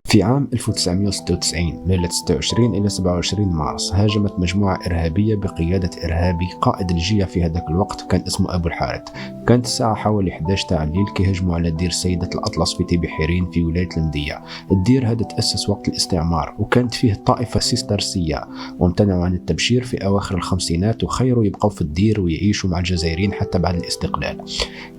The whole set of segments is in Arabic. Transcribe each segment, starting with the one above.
في عام 1996 ليلة 26 إلى 27 مارس هاجمت مجموعة إرهابية بقيادة إرهابي قائد الجية في هذاك الوقت كان اسمه أبو الحارث. كانت الساعة حوالي 11 تاع الليل كي هجموا على دير سيدة الأطلس في تيبي حيرين في ولاية المندية. الدير هذا تأسس وقت الاستعمار وكانت فيه طائفة سيسترسية وامتنعوا عن التبشير في أواخر الخمسينات وخيروا يبقوا في الدير ويعيشوا مع الجزائريين حتى بعد الاستقلال.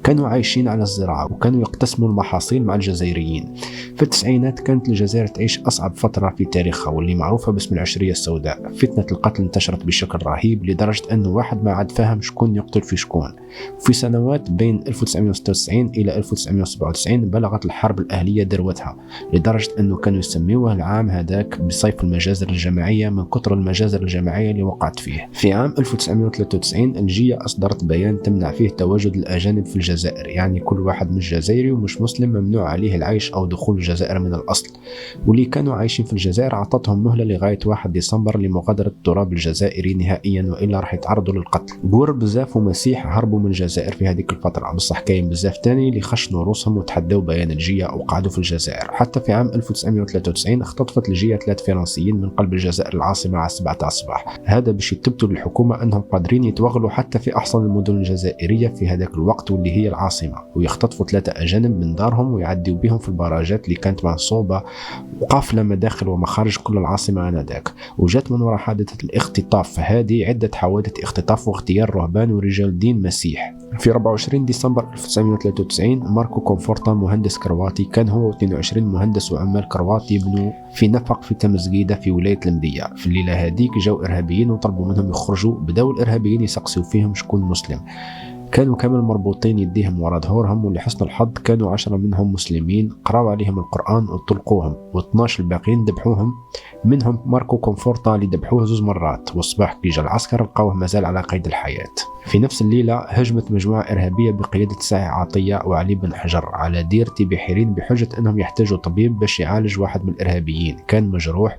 كانوا عايشين على الزراعة وكانوا يقتسموا المحاصيل مع الجزائريين. في التسعينات كانت الجزائر تعيش أصعب فترة في تاريخها واللي معروفة باسم العشرية السوداء. فتنة القتل انتشرت بشكل رهيب لدرجة أنه واحد ما عاد فاهم شكون يقتل في شكون. في سنوات بين 1996 إلى 1997 بلغت الحرب الأهلية ذروتها لدرجة أنه كانوا يسميوه العام هذاك بصيف المجازر الجماعية من كثر المجازر الجماعية اللي وقعت فيه. في عام 1993 الجية أصدرت بيان تمنع فيه تواجد الأجانب في الجزائر، يعني كل واحد مش جزائري ومش مسلم ممنوع عليه العيش أو دخول الجزائر من الأصل. واللي كانوا عايشين في الجزائر عطتهم مهلة لغاية 1 ديسمبر لمغادرة التراب الجزائري نهائيا وإلا راح يتعرضوا للقتل. بور بزاف ومسيح هربوا من الجزائر في هذيك الفترة، بصح كاين بزاف تاني اللي خشنوا روسهم وتحدوا بيان الجية وقعدوا في الجزائر. حتى في عام 1993 اختطفت الجية 3 فرنسيين من قلب الجزائر العاصمة على 7 الصباح، هذا باش يثبتوا للحكومة أنهم قادرين يتوغلوا حتى في أحسن المدن الجزائرية في هذاك الوقت واللي هي العاصمة، ويختطفوا 3 أجانب من دارهم ويعديوا بهم في البراجات اللي كانت منصوبة وقافلة مداخل ومخارج كل العاصمة آنذاك. وجات من وراء حادثة الاختطاف هذه عدة حوادث اختطاف واغتيال رهبان ورجال دين مسيح. في 24 ديسمبر 1993 ماركو كونفورتا مهندس كرواتي كان هو و22 مهندس وعمال كرواتي يبنوا في نفق في تمزقيدة في ولاية المندية. في الليلة هذيك جاءوا إرهابيين وطلبوا منهم يخرجوا، بدأوا الإرهابيين يسقسوا فيهم شكون مسلم. كانوا كامل مربوطين يديهم ورا ظهورهم، ولحسن الحظ كانوا 10 منهم مسلمين قراوا عليهم القرآن وطلقوهم، و12 الباقيين ذبحوهم، منهم ماركو كونفورتا اللي ذبحوه 2 مرات. والصباح كي جا العسكر لقاوه مازال على قيد الحياة. في نفس الليلة هجمت مجموعة إرهابية بقيادة ساعي عطية وعلي بن حجر على دير تيبي حيرين بحجة أنهم يحتاجوا طبيب باش يعالج واحد من الإرهابيين كان مجروح،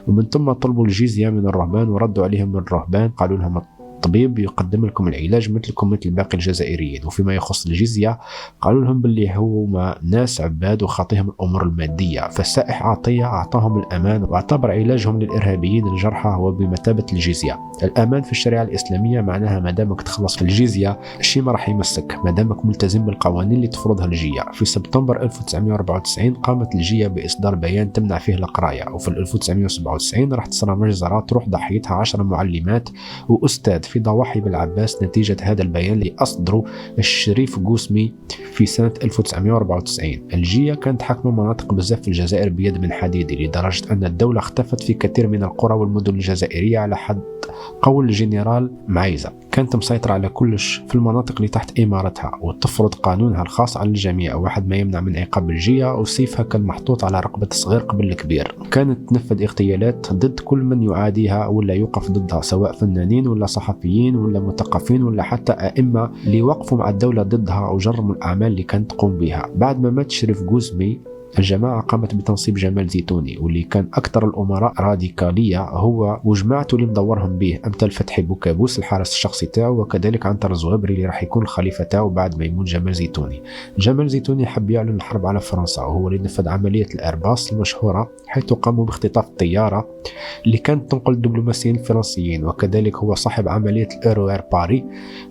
ومن ثم طلبوا الجزية من الرهبان وردوا عليهم من الرهبان قالوا لهم الطبيب يقدم لكم العلاج مثلكم مثل باقي الجزائريين، وفيما يخص الجزية قالوا لهم باللي هما ناس عباد وخاطيهم الأمور المادية. فالسائح عطية أعطاهم الأمان واعتبر علاجهم للإرهابيين الجرحى هو بمثابة الجزية. الأمان في الشريعة الإسلامية معناها مادامك تخلص في الجزية الشيء ما راح يمسك مادامك ملتزم بالقوانين اللي تفرضها الجية. في سبتمبر 1994 قامت الجية بإصدار بيان تمنع فيه القراية، وفي 1997 راح تصرى مجزرة تروح ضحيتها 10 معلمات وأستاذ في ضواحي بالعباس نتيجة هذا البيان اللي أصدره الشريف قوسمي في سنة 1994. الجية كانت حاكمة مناطق بزاف في الجزائر بيد من حديد لدرجة أن الدولة اختفت في كثير من القرى والمدن الجزائرية على حد قول الجنرال معيزة. كانت مسيطرة على كلش في المناطق اللي تحت إمارتها وتفرض قانونها الخاص على الجميع، واحد ما يمنع من عقاب الجية وسيفها كان محطوط على رقبة الصغير قبل الكبير. كانت تنفذ اغتيالات ضد كل من يعاديها ولا يوقف ضدها، سواء فنانين ولا صحفيين ولا مثقفين ولا حتى أئمة اللي وقفوا مع الدولة ضدها أو جرموا الأعمال اللي كانت تقوم بها. بعد ما مات شريف قوسمي الجماعة قامت بتنصيب جمال زيتوني واللي كان أكثر الأمراء راديكالية هو وجماعته اللي مدورهم به، أمثال فتحي بوكابوس الحارس الشخصي تاعو، وكذلك عنتر الزوابري اللي راح يكون الخليفة تاعو بعد ما يموت جمال زيتوني. جمال زيتوني حب يعلن الحرب على فرنسا وهو اللي نفذ عملية الإيرباص المشهورة حيث قاموا باختطاف الطيارة اللي كانت تنقل الدبلوماسيين الفرنسيين، وكذلك هو صاحب عملية الإيروير باري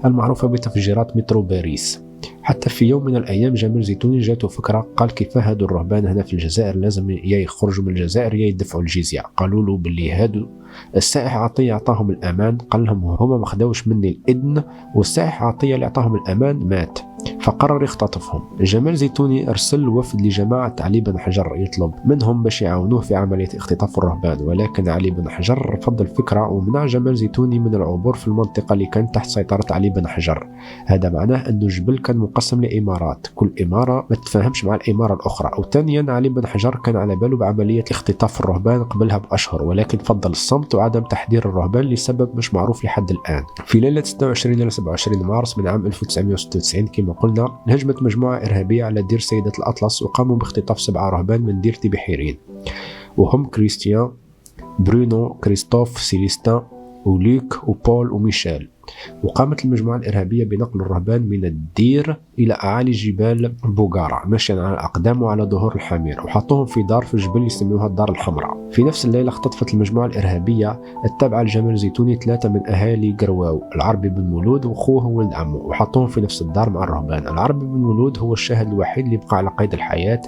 المعروفة بتفجيرات مترو باريس. حتى في يوم من الأيام جمال زيتوني جاته فكرة، قال كيف هادو الرهبان هنا في الجزائر لازم يا يخرجوا من الجزائر يا يدفعوا الجزية. قالوا له باللي هادو السائح عطية أعطاهم الأمان، قال لهم هما ما خداوش مني الإذن والسائح عطية اللي أعطاهم الأمان مات، فقرر يختطفهم. جمال زيتوني أرسل وفد لجماعة علي بن حجر يطلب منهم باش يعاونوه في عملية اختطاف الرهبان، ولكن علي بن حجر رفض الفكرة ومنع جمال زيتوني من العبور في المنطقة اللي كانت تحت سيطرة علي بن حجر. هذا معناه أنه الجبل كان مقسم لإمارات، كل إمارة ما تتفاهمش مع الإمارة الأخرى. وثانيا علي بن حجر كان على باله بعملية اختطاف الرهبان قبلها بأشهر، ولكن فضل الصمت وعدم تحذير الرهبان لسبب مش معروف لحد الآن. في ليلة 26 إلى 27 مارس من عام 1996 كما قلنا هجمت مجموعة إرهابية على دير سيدة الأطلس وقاموا باختطاف 7 رهبان من دير تيبي حيرين، وهم كريستيان، برونو، كريستوف، سيليستان ولوك وبول وميشيل. وقامت المجموعة الإرهابية بنقل الرهبان من الدير إلى أعالي جبال بوغارا مشيا على الأقدام وعلى ظهور الحمير، وحطوهم في دار في الجبل يسموها الدار الحمراء. في نفس الليلة اختطفت المجموعة الإرهابية التابعة لجمال زيتوني 3 من أهالي قرواو، العربي بن مولود وأخوه وولد عمه، وحطوهم في نفس الدار مع الرهبان. العربي بن مولود هو الشاهد الوحيد اللي بقى على قيد الحياة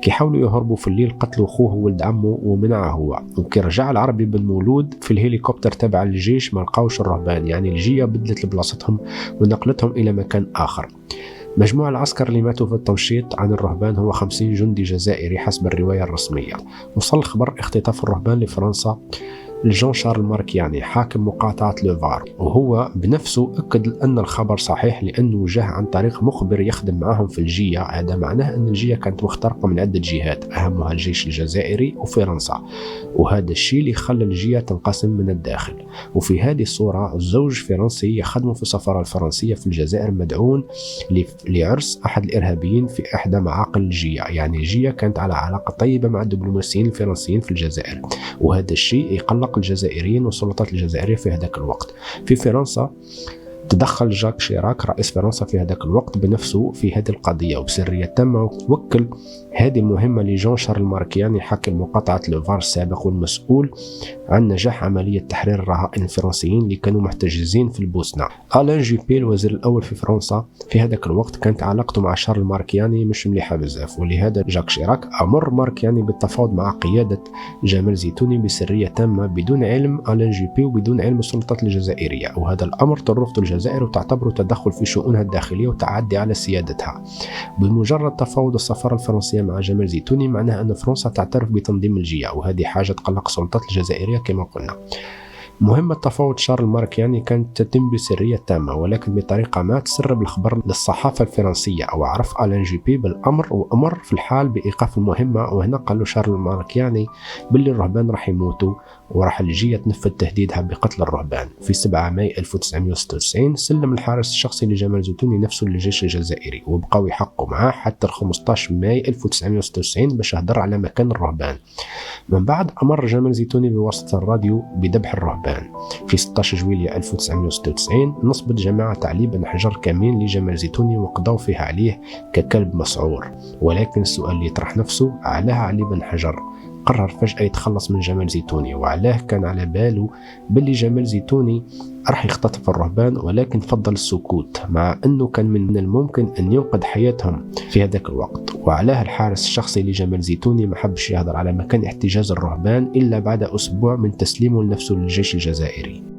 كي حاولوا يهربوا في الليل، قتلوا أخوه وولد عمه ومنعه هو. وكي رجع العربي بن مولود في الهليكوبتر تبع الجيش ما لقاوش الرهبان، يعني الجية بدلت بلاصتهم ونقلتهم إلى مكان آخر. مجموع العسكر اللي ماتوا في التمشيط عن الرهبان هو 50 جندي جزائري حسب الرواية الرسمية. وصل خبر اختطاف الرهبان لفرنسا لجون شارل ماركياني حاكم مقاطعة لوفار، وهو بنفسه أكد أن الخبر صحيح لأنه جاء عن طريق مخبر يخدم معهم في الجية. هذا معناه أن الجية كانت مخترقة من عدة جهات أهمها الجيش الجزائري وفرنسا، وهذا الشيء اللي خلى الجية تنقسم من الداخل. وفي هذه الصورة الزوج فرنسي يخدم في السفارة الفرنسية في الجزائر مدعون لعرس أحد الإرهابيين في إحدى معاقل الجية، يعني الجية كانت على علاقة طيبة مع الدبلوماسيين الفرنسيين في الجزائر، وهذا الشيء يقلق الجزائريين والسلطات الجزائرية في هذاك الوقت. في فرنسا تدخل جاك شيراك رئيس فرنسا في هذاك الوقت بنفسه في هذه القضية وبسرية تامة، وكل هذه المهمة لجون شارل ماركياني حاكم مقاطعة لوفار السابق والمسؤول عن نجاح عملية تحرير الرهائن الفرنسيين اللي كانوا محتجزين في البوسنة. ألان جوبي الوزير الأول في فرنسا في هذاك الوقت كانت علاقته مع شارل ماركياني مش مليحة بزاف، ولهذا جاك شيراك أمر ماركياني بالتفاوض مع قيادة جمال زيتوني بسرية تامة بدون علم ألان جوبي وبدون علم السلطات الجزائرية، وهذا الأمر ترفض الجزائر وتعتبره تدخل في شؤونها الداخلية وتعدي على سيادتها. بمجرد تفاوض السفارة الفرنسية مع جمال زيتوني معناه أن فرنسا تعترف بتنظيم الجية، وهذه حاجة تقلق السلطات الجزائرية كما قلنا. مهمة تفاوض شارل ماركياني كانت تتم بسرية تامة، ولكن بطريقة ما تسرب الخبر للصحافة الفرنسية، أو عرف ألان جوبي بالأمر وأمر في الحال بإيقاف المهمة. وهنا قالوا شارل ماركياني باللي الرهبان راح يموتوا وراح الجية تنفذ تهديدها بقتل الرهبان. في 7 ماي 1996 سلم الحارس الشخصي لجمال زيتوني نفسه للجيش الجزائري، وبقاو يحققوا معاه حتى 15 ماي 1996 باش يهدر على مكان الرهبان. من بعد أمر جمال زيتوني بواسطة الراديو بذبح الرهبان. في 16 جويلية 1996 نصبت جماعة علي بن حجر كمين لجمال زيتوني وقضوا فيه عليه ككلب مسعور. ولكن السؤال اللي يطرح نفسه، علاه علي بن حجر قرر فجأة يتخلص من جمال زيتوني؟ وعلاه كان على باله باللي جمال زيتوني راح يختطف الرهبان ولكن فضل السكوت مع أنه كان من الممكن أن ينقذ حياتهم في هذاك الوقت؟ وعلاه الحارس الشخصي لجمال زيتوني ما حبش يهضر على مكان احتجاز الرهبان إلا بعد أسبوع من تسليمه لنفسه للجيش الجزائري.